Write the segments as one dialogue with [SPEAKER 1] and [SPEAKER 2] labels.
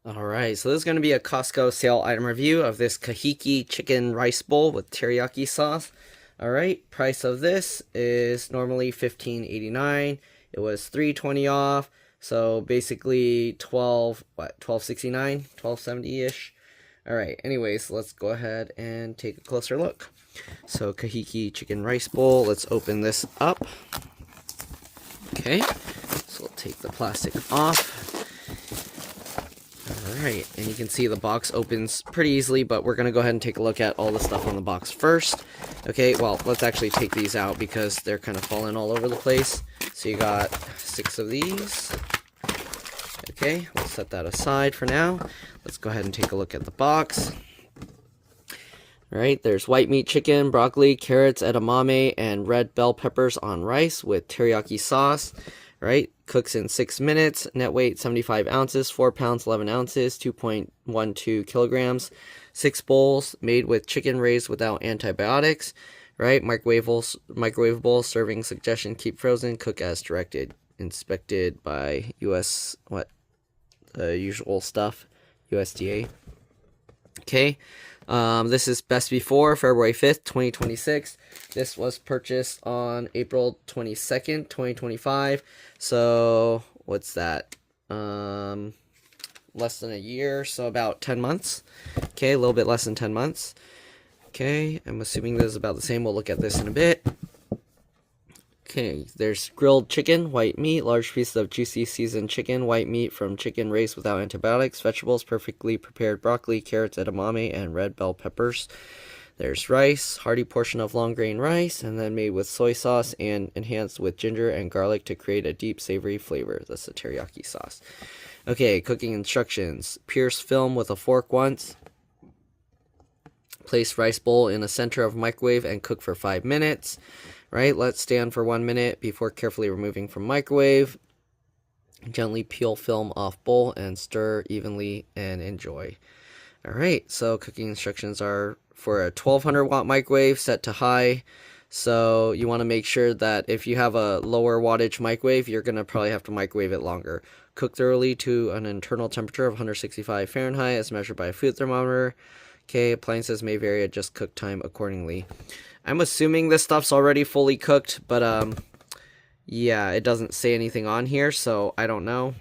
[SPEAKER 1] Alright, so this is going to be a Costco sale item review of this Kahiki chicken rice bowl with teriyaki sauce. Alright, price of this is normally $15.89. It was $3.20 off, so basically $12.69, $12.70-ish. Alright, anyways, let's go ahead and take a closer look. So Kahiki chicken rice bowl, let's open this up. Okay, so we'll take the plastic off. Alright, and you can see the box opens pretty easily, but we're going to go ahead and take a look at all the stuff on the box first. Okay, well, let's actually take these out because they're kind of falling all over the place. So you got 6 of these. Okay, we'll set that aside for now. Let's go ahead and take a look at the box. Alright, there's white meat chicken, broccoli, carrots, edamame, and red bell peppers on rice with teriyaki sauce. Right, cooks in 6 minutes, net weight 75 ounces, 4 pounds 11 ounces, 2.12 kilograms, 6 bowls, made with chicken raised without antibiotics. Right, microwavable, serving suggestion, keep frozen, cook as directed, inspected by US, usual stuff, USDA. Okay, this is best before February 5th, 2026. This was purchased on April 22nd, 2025. So, what's that? Less than a year, so about 10 months. Okay, a little bit less than 10 months. Okay, I'm assuming this is about the same. We'll look at this in a bit. Okay, there's grilled chicken, white meat, large pieces of juicy seasoned chicken, white meat from chicken raised without antibiotics, vegetables, perfectly prepared broccoli, carrots, edamame, and red bell peppers. There's rice, hearty portion of long grain rice, and then made with soy sauce and enhanced with ginger and garlic to create a deep savory flavor. That's the teriyaki sauce. Okay, cooking instructions. Pierce film with a fork once. Place rice bowl in the center of microwave and cook for 5 minutes. Right, let stand for 1 minute before carefully removing from microwave. Gently peel film off bowl and stir evenly and enjoy. Alright, so cooking instructions are for a 1200 watt microwave set to high. So you want to make sure that if you have a lower wattage microwave, you're going to probably have to microwave it longer. Cook thoroughly to an internal temperature of 165 Fahrenheit as measured by a food thermometer. Okay, appliances may vary, adjust cook time accordingly. I'm assuming this stuff's already fully cooked, but yeah, it doesn't say anything on here, so I don't know.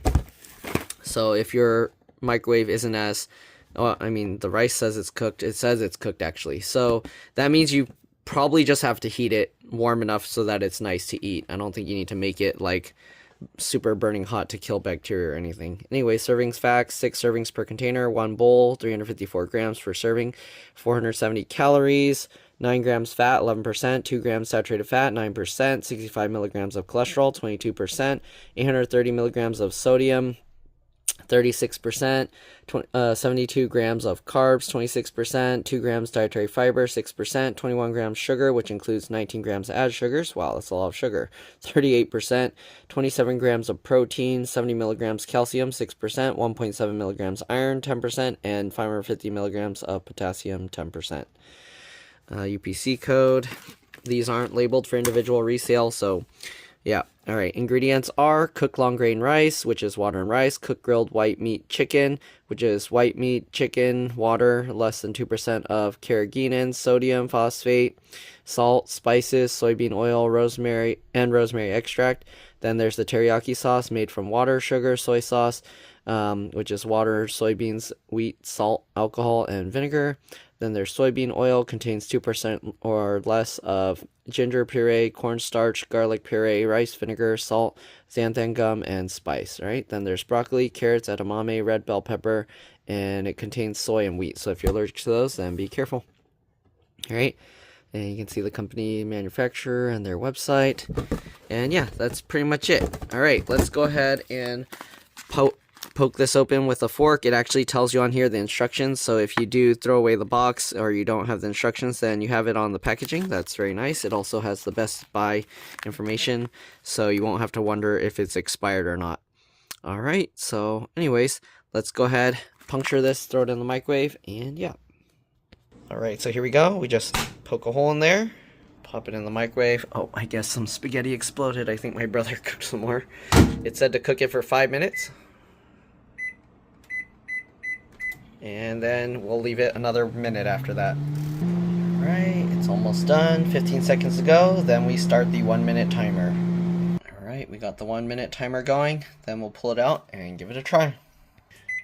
[SPEAKER 1] So if your microwave isn't as, I mean, the rice says it's cooked. It says it's cooked, actually. So that means you probably just have to heat it warm enough so that it's nice to eat. I don't think you need to make it, like, super burning hot to kill bacteria or anything. Anyway, servings facts: 6 servings per container, 1 bowl, 354 grams per serving, 470 calories, 9 grams fat, 11%, 2 grams saturated fat, 9%, 65 milligrams of cholesterol, 22%, 830 milligrams of sodium, 36%, 72 grams of carbs, 26%, 2 grams dietary fiber, 6%, 21 grams sugar, which includes 19 grams added sugars. Wow, that's a lot of sugar. 38%, 27 grams of protein, 70 milligrams calcium, 6%, 1.7 milligrams iron, 10%, and 550 milligrams of potassium, 10%. UPC code. These aren't labeled for individual resale, so yeah. Alright, ingredients are cooked long grain rice, which is water and rice, cooked grilled white meat chicken, which is white meat, chicken, water, less than 2% of carrageenan, sodium, phosphate, salt, spices, soybean oil, rosemary, and rosemary extract. Then there's the teriyaki sauce made from water, sugar, soy sauce, which is water, soybeans, wheat, salt, alcohol, and vinegar. Then there's soybean oil, contains 2% or less of ginger puree, cornstarch, garlic puree, rice vinegar, salt, xanthan gum, and spice, right? Then there's broccoli, carrots, edamame, red bell pepper, and it contains soy and wheat. So if you're allergic to those, then be careful. All right, and you can see the company, manufacturer, and their website. And yeah, that's pretty much it. All right, let's go ahead and poke this open with a fork. It actually tells you on here the instructions, so if you do throw away the box or you don't have the instructions, then you have it on the packaging. That's very nice. It also has the Best Buy information, so you won't have to wonder if it's expired or not. Alright, so anyways, let's go ahead, puncture this, throw it in the microwave, and yeah. Alright, so here we go. We just poke a hole in there, pop it in the microwave. Oh, I guess some spaghetti exploded. I think my brother cooked some more. It said to cook it for 5 minutes. And then we'll leave it another minute after that. Alright, it's almost done. 15 seconds to go. Then we start the 1 minute timer. Alright, we got the 1 minute timer going. Then we'll pull it out and give it a try.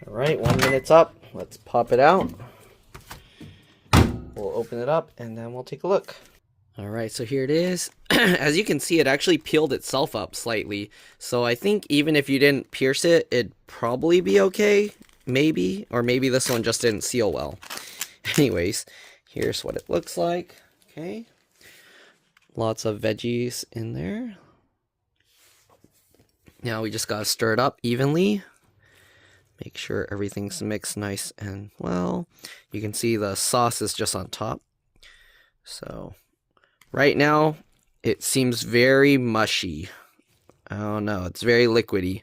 [SPEAKER 1] Alright, 1 minute's up. Let's pop it out. We'll open it up and then we'll take a look. Alright, so here it is. As you can see, it actually peeled itself up slightly. So I think even if you didn't pierce it, it'd probably be okay. Maybe. Or maybe this one just didn't seal well. Anyways, here's what it looks like. Okay. Lots of veggies in there. Now we just gotta stir it up evenly. Make sure everything's mixed nice and well. You can see the sauce is just on top. So, right now, it seems very mushy. I don't know, it's very liquidy.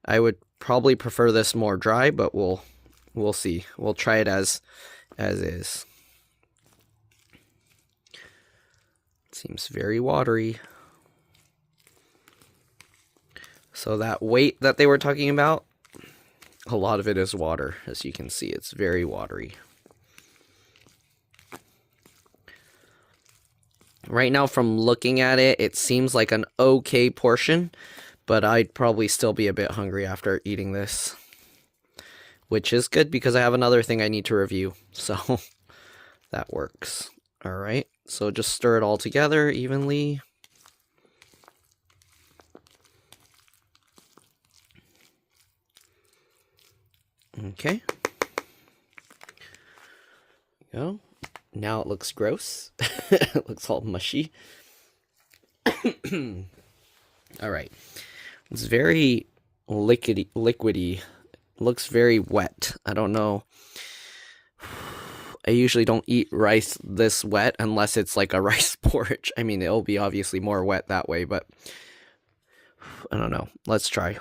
[SPEAKER 1] I would probably prefer this more dry, but we'll see. We'll try it as is. It seems very watery. So that weight that they were talking about, a lot of it is water. As you can see, it's very watery. Right now, from looking at it, it seems like an okay portion, but I'd probably still be a bit hungry after eating this. Which is good because I have another thing I need to review, so that works. Alright, so just stir it all together evenly. Okay. There you go. Now it looks gross. It looks all mushy. Alright. It's very liquidy. Looks very wet. I don't know. I usually don't eat rice this wet unless it's like a rice porridge. I mean, it'll be obviously more wet that way, but I don't know. Let's try.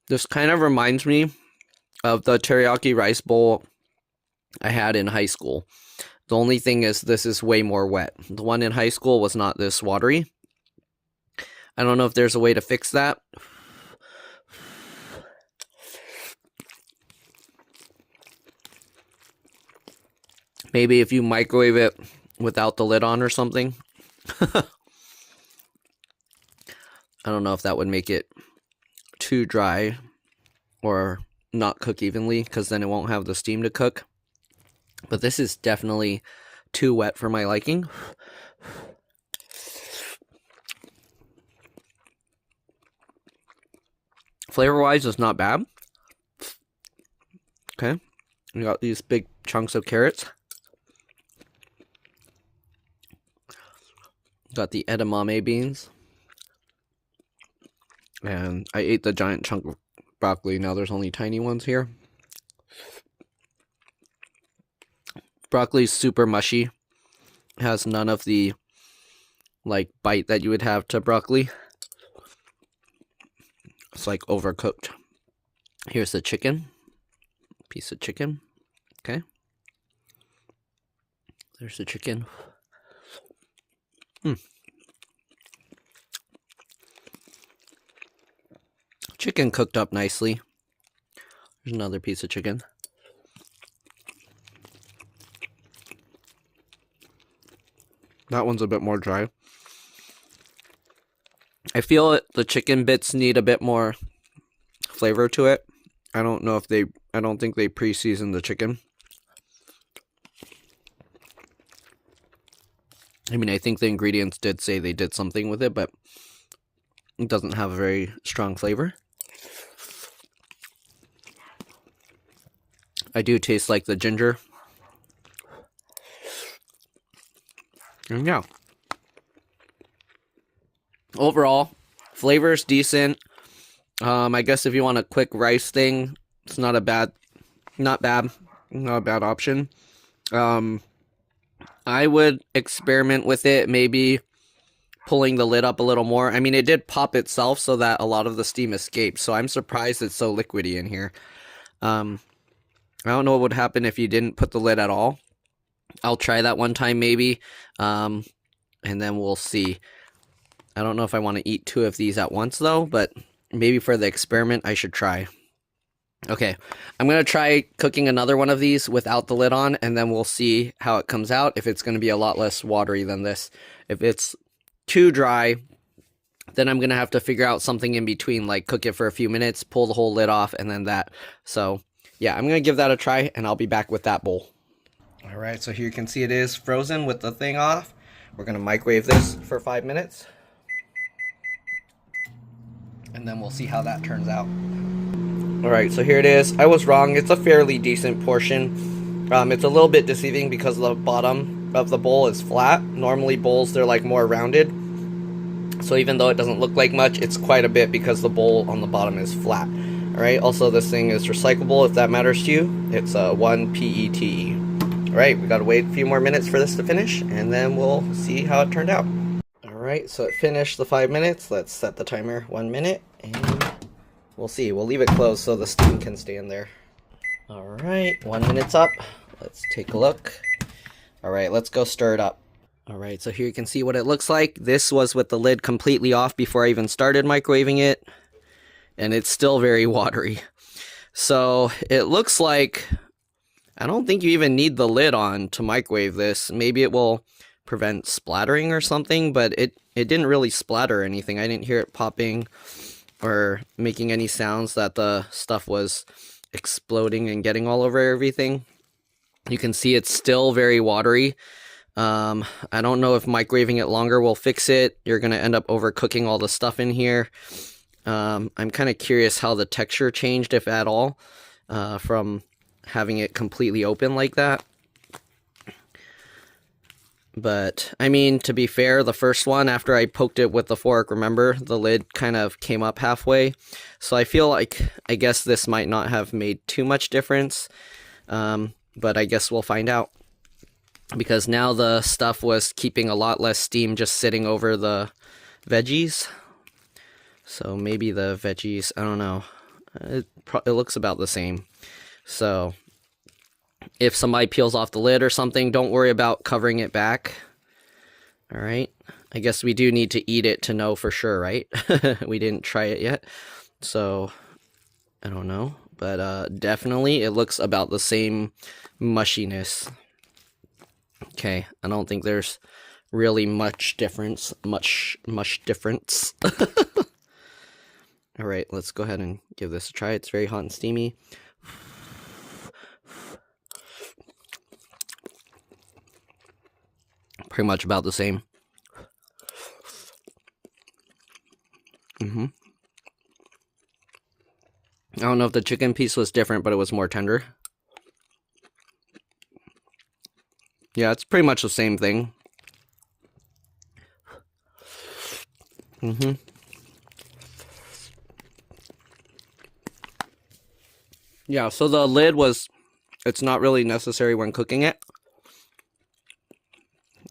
[SPEAKER 1] This kind of reminds me of the teriyaki rice bowl I had in high school. The only thing is this is way more wet. The one in high school was not this watery. I don't know if there's a way to fix that. Maybe if you microwave it without the lid on or something. I don't know if that would make it too dry or not cook evenly, because then it won't have the steam to cook. But this is definitely too wet for my liking. Flavor-wise, it's not bad. Okay, we got these big chunks of carrots. Got the edamame beans. And I ate the giant chunk of broccoli. Now there's only tiny ones here. Broccoli's super mushy. Has none of the like bite that you would have to broccoli. It's like overcooked. Here's the chicken. Piece of chicken. Okay. There's the chicken. Chicken cooked up nicely. There's another piece of chicken. That one's a bit more dry. I feel it, the chicken bits need a bit more flavor to it. I don't think they pre-seasoned the chicken. I mean, I think the ingredients did say they did something with it, but it doesn't have a very strong flavor. I do taste like the ginger. And yeah. Overall, flavor's decent. I guess if you want a quick rice thing, it's not bad option. I would experiment with it, maybe pulling the lid up a little more. I mean, it did pop itself so that a lot of the steam escaped, so I'm surprised it's so liquidy in here. I don't know what would happen if you didn't put the lid at all. I'll try that one time maybe, and then we'll see. I don't know if I want to eat 2 of these at once though, but maybe for the experiment I should try. Okay, I'm going to try cooking another one of these without the lid on, and then we'll see how it comes out, if it's going to be a lot less watery than this. If it's too dry, then I'm going to have to figure out something in between, like cook it for a few minutes, pull the whole lid off, and then that. So, yeah, I'm going to give that a try, and I'll be back with that bowl. Alright, so here you can see it is frozen with the thing off. We're going to microwave this for 5 minutes. And then we'll see how that turns out. Alright, so here it is. I was wrong. It's a fairly decent portion. It's a little bit deceiving because the bottom of the bowl is flat. Normally bowls, they're like more rounded. So even though it doesn't look like much, it's quite a bit because the bowl on the bottom is flat. Alright, also this thing is recyclable if that matters to you. It's a 1 PET. Alright, we gotta wait a few more minutes for this to finish, and then we'll see how it turned out. Alright, so it finished the 5 minutes. Let's set the timer 1 minute, and we'll see. We'll leave it closed so the steam can stay in there. Alright, 1 minute's up. Let's take a look. Alright, let's go stir it up. Alright, so here you can see what it looks like. This was with the lid completely off before I even started microwaving it. And it's still very watery. So it looks like I don't think you even need the lid on to microwave this. Maybe it will prevent splattering or something, but it didn't really splatter anything. I didn't hear it popping or making any sounds that the stuff was exploding and getting all over everything. You can see it's still very watery. I don't know if microwaving it longer will fix it. You're going to end up overcooking all the stuff in here. I'm kind of curious how the texture changed, if at all, from having it completely open like that. But, I mean, to be fair, the first one, after I poked it with the fork, remember, the lid kind of came up halfway. So I feel like, I guess this might not have made too much difference. But I guess we'll find out. Because now the stuff was keeping a lot less steam just sitting over the veggies. So maybe the veggies, I don't know. It looks about the same. So if somebody peels off the lid or something, don't worry about covering it back. Alright. I guess we do need to eat it to know for sure, right? We didn't try it yet. So, I don't know. But definitely it looks about the same mushiness. Okay, I don't think there's really much difference. Much difference. Alright, let's go ahead and give this a try. It's very hot and steamy. Pretty much about the same. I don't know if the chicken piece was different, but it was more tender. Yeah, it's pretty much the same thing. Yeah, so the lid it's not really necessary when cooking it.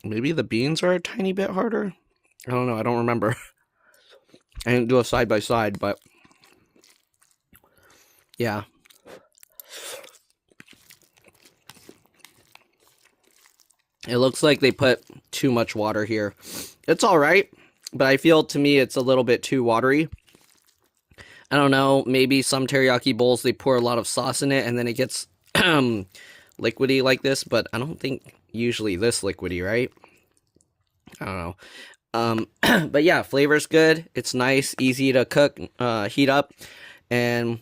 [SPEAKER 1] Maybe the beans are a tiny bit harder. I don't know, I don't remember. I didn't do a side by side, but yeah. It looks like they put too much water here. It's alright, but I feel to me it's a little bit too watery. I don't know, maybe some teriyaki bowls, they pour a lot of sauce in it and then it gets liquidy like this, but I don't think usually this liquidy, right? I don't know. But yeah, flavor's good. It's nice, easy to cook, heat up, and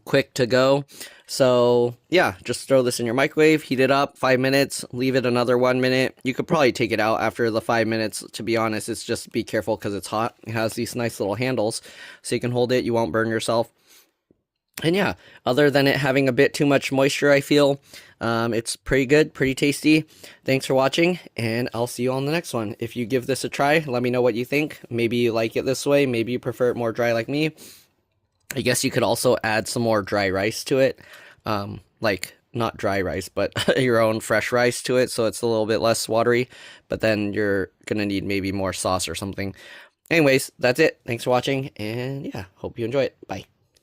[SPEAKER 1] quick to go. So yeah, just throw this in your microwave, heat it up 5 minutes, leave it another 1 minute. You could probably take it out after the 5 minutes, to be honest. It's just be careful because it's hot. It has these nice little handles so you can hold it, you won't burn yourself. And yeah, other than it having a bit too much moisture, I feel it's pretty good, pretty tasty. Thanks for watching, and I'll see you on the next one. If you give this a try, let me know what you think. Maybe you like it this way, maybe you prefer it more dry like me. I guess you could also add some more dry rice to it. Like, not dry rice, but your own fresh rice to it, so it's a little bit less watery. But then you're gonna need maybe more sauce or something. Anyways, that's it. Thanks for watching, and yeah, hope you enjoy it. Bye.